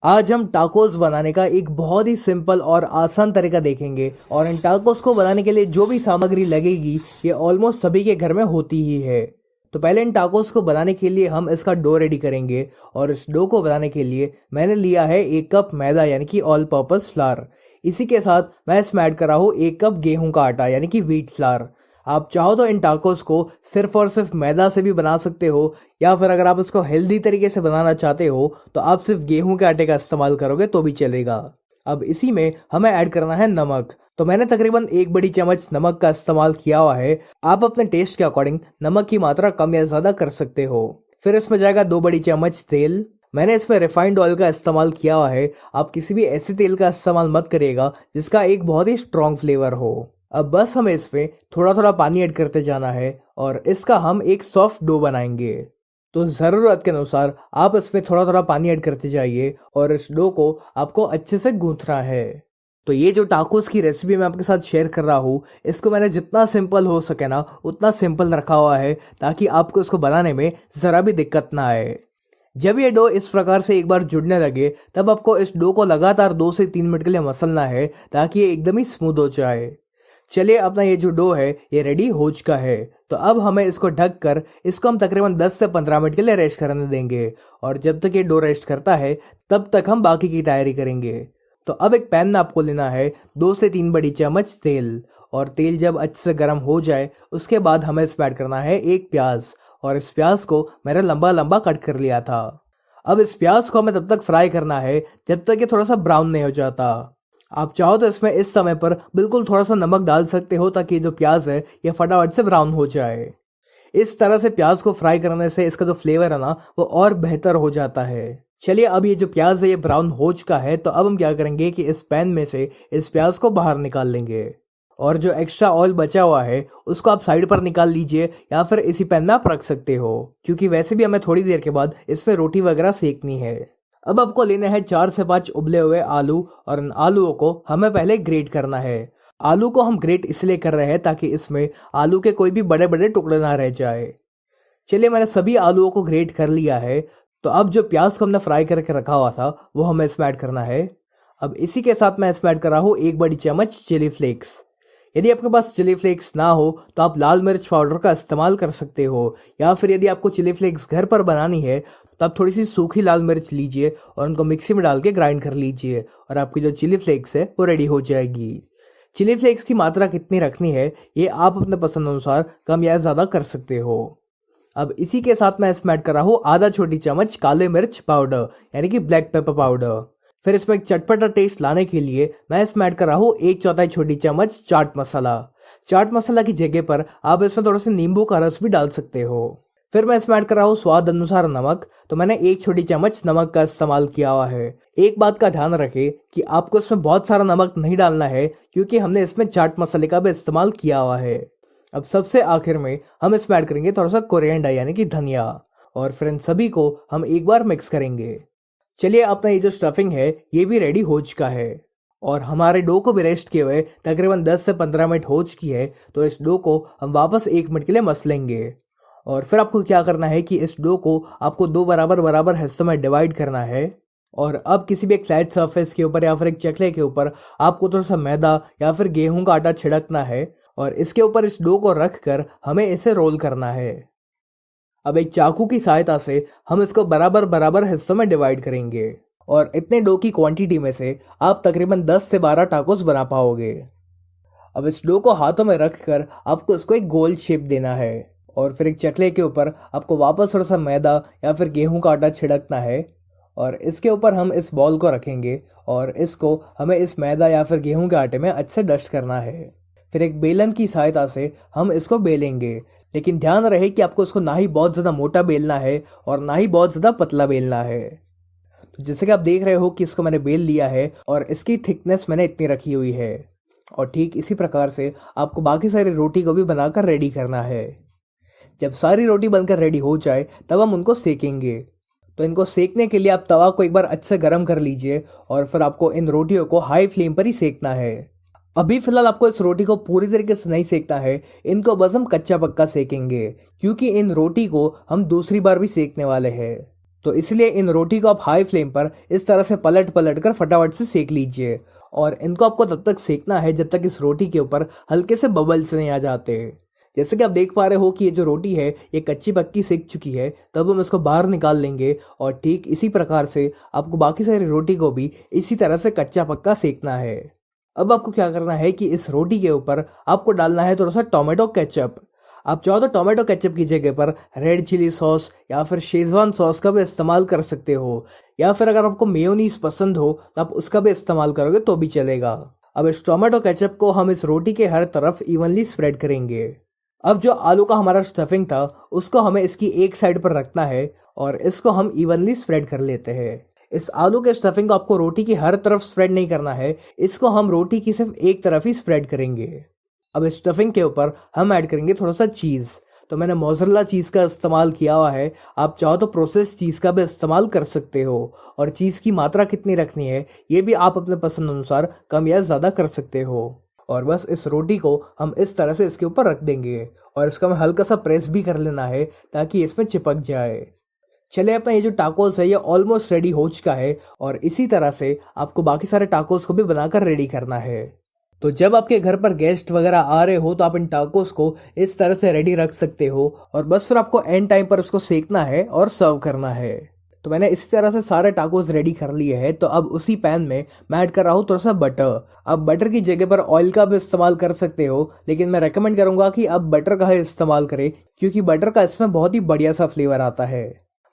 आज हम टाकोस बनाने का एक बहुत ही सिंपल और आसान तरीका देखेंगे और इन टाकोस को बनाने के लिए जो भी सामग्री लगेगी ये ऑलमोस्ट सभी के घर में होती ही है। तो पहले इन टाकोस को बनाने के लिए हम इसका डो रेडी करेंगे और इस डो को बनाने के लिए मैंने लिया है 1 कप मैदा यानी कि ऑल पर्पस फ्लावर। इसी के साथ मैं इसमें ऐड कर रहा हूँ 1 कप गेहूं का आटा यानी कि व्हीट फ्लावर। आप चाहो तो इन टाकोस को सिर्फ और सिर्फ मैदा से भी बना सकते हो या फिर अगर आप इसको हेल्दी तरीके से बनाना चाहते हो तो आप सिर्फ गेहूं के आटे का इस्तेमाल करोगे तो भी चलेगा। अब इसी में हमें ऐड करना है नमक। तो मैंने तकरीबन 1 बड़ी चम्मच नमक का इस्तेमाल किया हुआ है। आप अपने टेस्ट के अकॉर्डिंग नमक की मात्रा कम या ज्यादा कर सकते हो। फिर इसमें जाएगा 2 बड़ी चम्मच तेल। मैंने इसमें रिफाइंड ऑयल का इस्तेमाल किया हुआ है। आप किसी भी ऐसे तेल का इस्तेमाल मत करिएगा जिसका एक बहुत ही स्ट्रॉन्ग फ्लेवर हो। अब बस हमें इसमें थोड़ा थोड़ा पानी ऐड करते जाना है और इसका हम एक सॉफ्ट डो बनाएंगे। तो ज़रूरत के अनुसार आप इसमें थोड़ा थोड़ा पानी ऐड करते जाइए और इस डो को आपको अच्छे से गूंथना है। तो ये जो टाकोस की रेसिपी मैं आपके साथ शेयर कर रहा हूँ इसको मैंने जितना सिंपल हो सके ना उतना सिंपल रखा हुआ है ताकि आपको इसको बनाने में ज़रा भी दिक्कत ना आए। जब ये डो इस प्रकार से एक बार जुड़ने लगे तब आपको इस डो को लगातार 2 से 3 मिनट के लिए मसलना है ताकि ये एकदम ही स्मूथ हो जाए। चलिए अपना ये जो डो है ये रेडी हो चुका है। तो अब हमें इसको ढक कर इसको हम तकरीबन 10 से 15 मिनट के लिए रेस्ट करने देंगे और जब तक ये डो रेस्ट करता है तब तक हम बाकी की तैयारी करेंगे। तो अब एक पैन में आपको लेना है 2 से 3 बड़ी चम्मच तेल और तेल जब अच्छे से गर्म हो जाए उसके बाद हमें इसमें ऐड करना है एक प्याज और इस प्याज को मैंने लंबा लंबा कट कर लिया था। अब इस प्याज को हमें तब तक फ्राई करना है जब तक ये थोड़ा सा ब्राउन नहीं हो जाता। आप चाहो तो इसमें इस समय पर बिल्कुल थोड़ा सा नमक डाल सकते हो ताकि जो प्याज है ये फटाफट से ब्राउन हो जाए। इस तरह से प्याज को फ्राई करने से इसका जो फ्लेवर है ना वो और बेहतर हो जाता है। चलिए अब ये जो प्याज है ये ब्राउन हो चुका है तो अब हम क्या करेंगे कि इस पैन में से इस प्याज को बाहर निकाल लेंगे और जो एक्स्ट्रा ऑयल बचा हुआ है उसको आप साइड पर निकाल लीजिए या फिर इसी पैन में आप रख सकते हो क्योंकि वैसे भी हमें थोड़ी देर के बाद इसमें रोटी वगैरह सेकनी है। अब आपको लेना है 4 से 5 उबले हुए आलू और इन आलूओं को हमें पहले ग्रेट करना है। आलू को हम ग्रेट इसलिए कर रहे हैं ताकि इसमें आलू के कोई भी बड़े बड़े टुकड़े ना रह जाए। चलिए मैंने सभी आलूओं को ग्रेट कर लिया है। तो अब जो प्याज को हमने फ्राई करके रखा हुआ था वो हमें इसमें ऐड करना है। अब इसी के साथ मैं इसमें ऐड कर रहा हूँ 1 बड़ी चम्मच चिली फ्लेक्स। यदि आपके पास चिली फ्लेक्स ना हो तो आप लाल मिर्च पाउडर का इस्तेमाल कर सकते हो या फिर यदि आपको चिली फ्लेक्स घर पर बनानी है तो आप थोड़ी सी सूखी लाल मिर्च लीजिए और उनको मिक्सी में डाल के ग्राइंड कर लीजिए और आपकी जो चिली फ्लेक्स है वो रेडी हो जाएगी। चिली फ्लेक्स की मात्रा कितनी रखनी है ये आप अपने पसंद अनुसार कम या ज़्यादा कर सकते हो। अब इसी के साथ मैं इसमें ऐड कर रहा हूँ आधा छोटी चम्मच काले मिर्च पाउडर यानी कि ब्लैक पेपर पाउडर। फिर इसमें एक चटपटा टेस्ट लाने के लिए मैं इसमें ऐड कर रहा हूँ 1/4 छोटी चम्मच चाट मसाला। चाट मसाला की जगह पर आप इसमें थोड़ा सा नींबू का रस भी डाल सकते हो। फिर मैं इसमें ऐड कर रहा हूँ स्वाद अनुसार नमक। तो मैंने 1 छोटी चम्मच नमक का इस्तेमाल किया हुआ है। एक बात का ध्यान रखें कि आपको इसमें बहुत सारा नमक नहीं डालना है क्योंकि हमने इसमें चाट मसाले का भी इस्तेमाल किया हुआ है। अब सबसे आखिर में हम इसमें ऐड करेंगे थोड़ा सा कोरिएंडर यानी कि धनिया और फिर इन सभी को हम एक बार मिक्स करेंगे। चलिए अपना ये जो स्टफिंग है ये भी रेडी हो चुका है और हमारे डो को भी रेस्ट किए हुए तकरीबन 10 से 15 मिनट हो चुकी है। तो इस डो को हम वापस 1 मिनट के लिए मसलेंगे और फिर आपको क्या करना है कि इस डो को आपको 2 बराबर बराबर हिस्सों में डिवाइड करना है और अब किसी भी एक फ्लैट सरफेस के ऊपर या फिर एक चकले के ऊपर आपको थोड़ा सा मैदा या फिर गेहूं का आटा छिड़कना है और इसके ऊपर इस डो को रख कर हमें इसे रोल करना है। अब एक चाकू की सहायता से हम इसको बराबर बराबर हिस्सों में डिवाइड करेंगे और इतने डो की क्वांटिटी में से आप तकरीबन 10 से 12 टाकोस बना पाओगे। अब इस डो को हाथों में रखकर आपको इसको एक गोल शेप देना है और फिर एक चकले के ऊपर आपको वापस थोड़ा सा मैदा या फिर गेहूं का आटा छिड़कना है और इसके ऊपर हम इस बॉल को रखेंगे और इसको हमें इस मैदा या फिर गेहूं के आटे में अच्छे से डस्ट करना है। फिर एक बेलन की सहायता से हम इसको बेलेंगे लेकिन ध्यान रहे कि आपको इसको ना ही बहुत ज़्यादा मोटा बेलना है और ना ही बहुत ज़्यादा पतला बेलना है। तो जैसे कि आप देख रहे हो कि इसको मैंने बेल लिया है और इसकी थिकनेस मैंने इतनी रखी हुई है और ठीक इसी प्रकार से आपको बाकी सारी रोटी को भी बनाकर रेडी करना है। जब सारी रोटी बनकर रेडी हो जाए तब हम उनको सेकेंगे। तो इनको सेकने के लिए आप तवा को एक बार अच्छे से गर्म कर लीजिए और फिर आपको इन रोटियों को हाई फ्लेम पर ही सेकना है। अभी फिलहाल आपको इस रोटी को पूरी तरीके से नहीं सेकना है, इनको बस हम कच्चा पक्का सेकेंगे क्योंकि इन रोटी को हम दूसरी बार भी सेकने वाले हैं। तो इसलिए इन रोटी को आप हाई फ्लेम पर इस तरह से पलट पलट कर फटाफट से सेक लीजिए। और इनको आपको तब तक सेकना है जब तक इस रोटी के ऊपर हल्के से बबल्स नहीं आ जाते। जैसे कि आप देख पा रहे हो कि ये जो रोटी है ये कच्ची पक्की सेक चुकी है, तब हम इसको बाहर निकाल लेंगे। और ठीक इसी प्रकार से आपको बाकी सारी रोटी को भी इसी तरह से कच्चा पक्का सेकना है। अब आपको क्या करना है कि इस रोटी के ऊपर आपको डालना है थोड़ा सा टोमेटो केचप। आप चाहो तो टोमेटो केचप की जगह पर रेड चिली सॉस या फिर शेजवान सॉस का भी इस्तेमाल कर सकते हो, या फिर अगर आपको मेयोनीज पसंद हो तो आप उसका भी इस्तेमाल करोगे तो भी चलेगा। अब इस टोमेटो केचप को हम इस रोटी के हर तरफ इवनली स्प्रेड करेंगे। अब जो आलू का हमारा स्टफिंग था उसको हमें इसकी एक साइड पर रखना है और इसको हम इवनली स्प्रेड कर लेते हैं। इस आलू के स्टफिंग को आपको रोटी की हर तरफ स्प्रेड नहीं करना है, इसको हम रोटी की सिर्फ एक तरफ ही स्प्रेड करेंगे। अब इस स्टफिंग के ऊपर हम ऐड करेंगे थोड़ा सा चीज़। तो मैंने मोज़रेला चीज़ का इस्तेमाल किया हुआ है, आप चाहो तो प्रोसेस चीज़ का भी इस्तेमाल कर सकते हो। और चीज़ की मात्रा कितनी रखनी है ये भी आप अपने पसंद अनुसार कम या ज़्यादा कर सकते हो। और बस इस रोटी को हम इस तरह से इसके ऊपर रख देंगे और इसका हमें हल्का सा प्रेस भी कर लेना है ताकि इसमें चिपक जाए। चलिए, अपना ये जो टाकोस है ये ऑलमोस्ट रेडी हो चुका है और इसी तरह से आपको बाकी सारे टाकोस को भी बनाकर रेडी करना है। तो जब आपके घर पर गेस्ट वगैरह आ रहे हो तो आप इन टाकोस को इस तरह से रेडी रख सकते हो और बस फिर आपको एंड टाइम पर उसको सेकना है और सर्व करना है। तो मैंने इस तरह से सारे टाकोस रेडी कर लिए हैं। तो अब उसी पैन में मैं ऐड कर रहा हूँ थोड़ा सा बटर। अब बटर की जगह पर ऑयल का भी इस्तेमाल कर सकते हो, लेकिन मैं रेकमेंड करूंगा कि अब बटर का ही इस्तेमाल करें क्योंकि बटर का इसमें बहुत ही बढ़िया सा फ्लेवर आता है।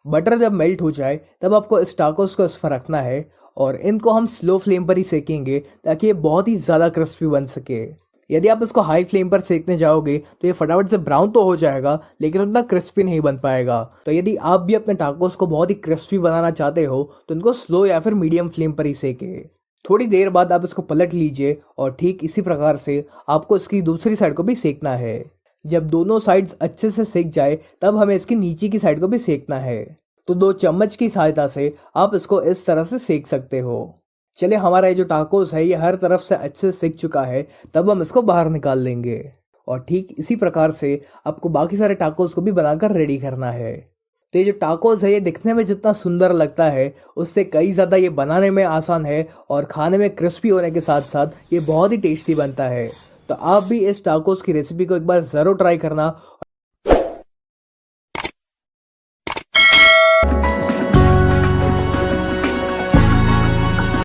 बटर जब मेल्ट हो जाए तब आपको इस टाकोस को इसमें रखना है और इनको हम स्लो फ्लेम पर ही सेकेंगे ताकि ये बहुत ही ज़्यादा क्रिस्पी बन सके। यदि आप इसको हाई फ्लेम पर सेकने जाओगे तो ये फटाफट से ब्राउन तो हो जाएगा लेकिन उतना क्रिस्पी नहीं बन पाएगा। तो यदि आप भी अपने टाकोस को बहुत ही क्रिस्पी बनाना चाहते हो तो इनको स्लो या फिर मीडियम फ्लेम पर ही सेके। थोड़ी देर बाद आप इसको पलट लीजिए और ठीक इसी प्रकार से आपको इसकी दूसरी साइड को भी सेकना है। जब दोनों साइड्स अच्छे से सेक जाए तब हमें इसकी नीचे की साइड को भी सेकना है। तो 2 चम्मच की सहायता से आप इसको इस तरह से सेक सकते हो। चलिए, हमारा ये जो टाकोस है ये हर तरफ से अच्छे से सेक चुका है, तब हम इसको बाहर निकाल लेंगे। और ठीक इसी प्रकार से आपको बाकी सारे टाकोस को भी बनाकर रेडी करना है। तो ये जो टाकोस है ये दिखने में जितना सुंदर लगता है उससे कई ज़्यादा ये बनाने में आसान है और खाने में क्रिस्पी होने के साथ साथ ये बहुत ही टेस्टी बनता है। तो आप भी इस टाकोस की रेसिपी को एक बार ज़रूर ट्राई करना।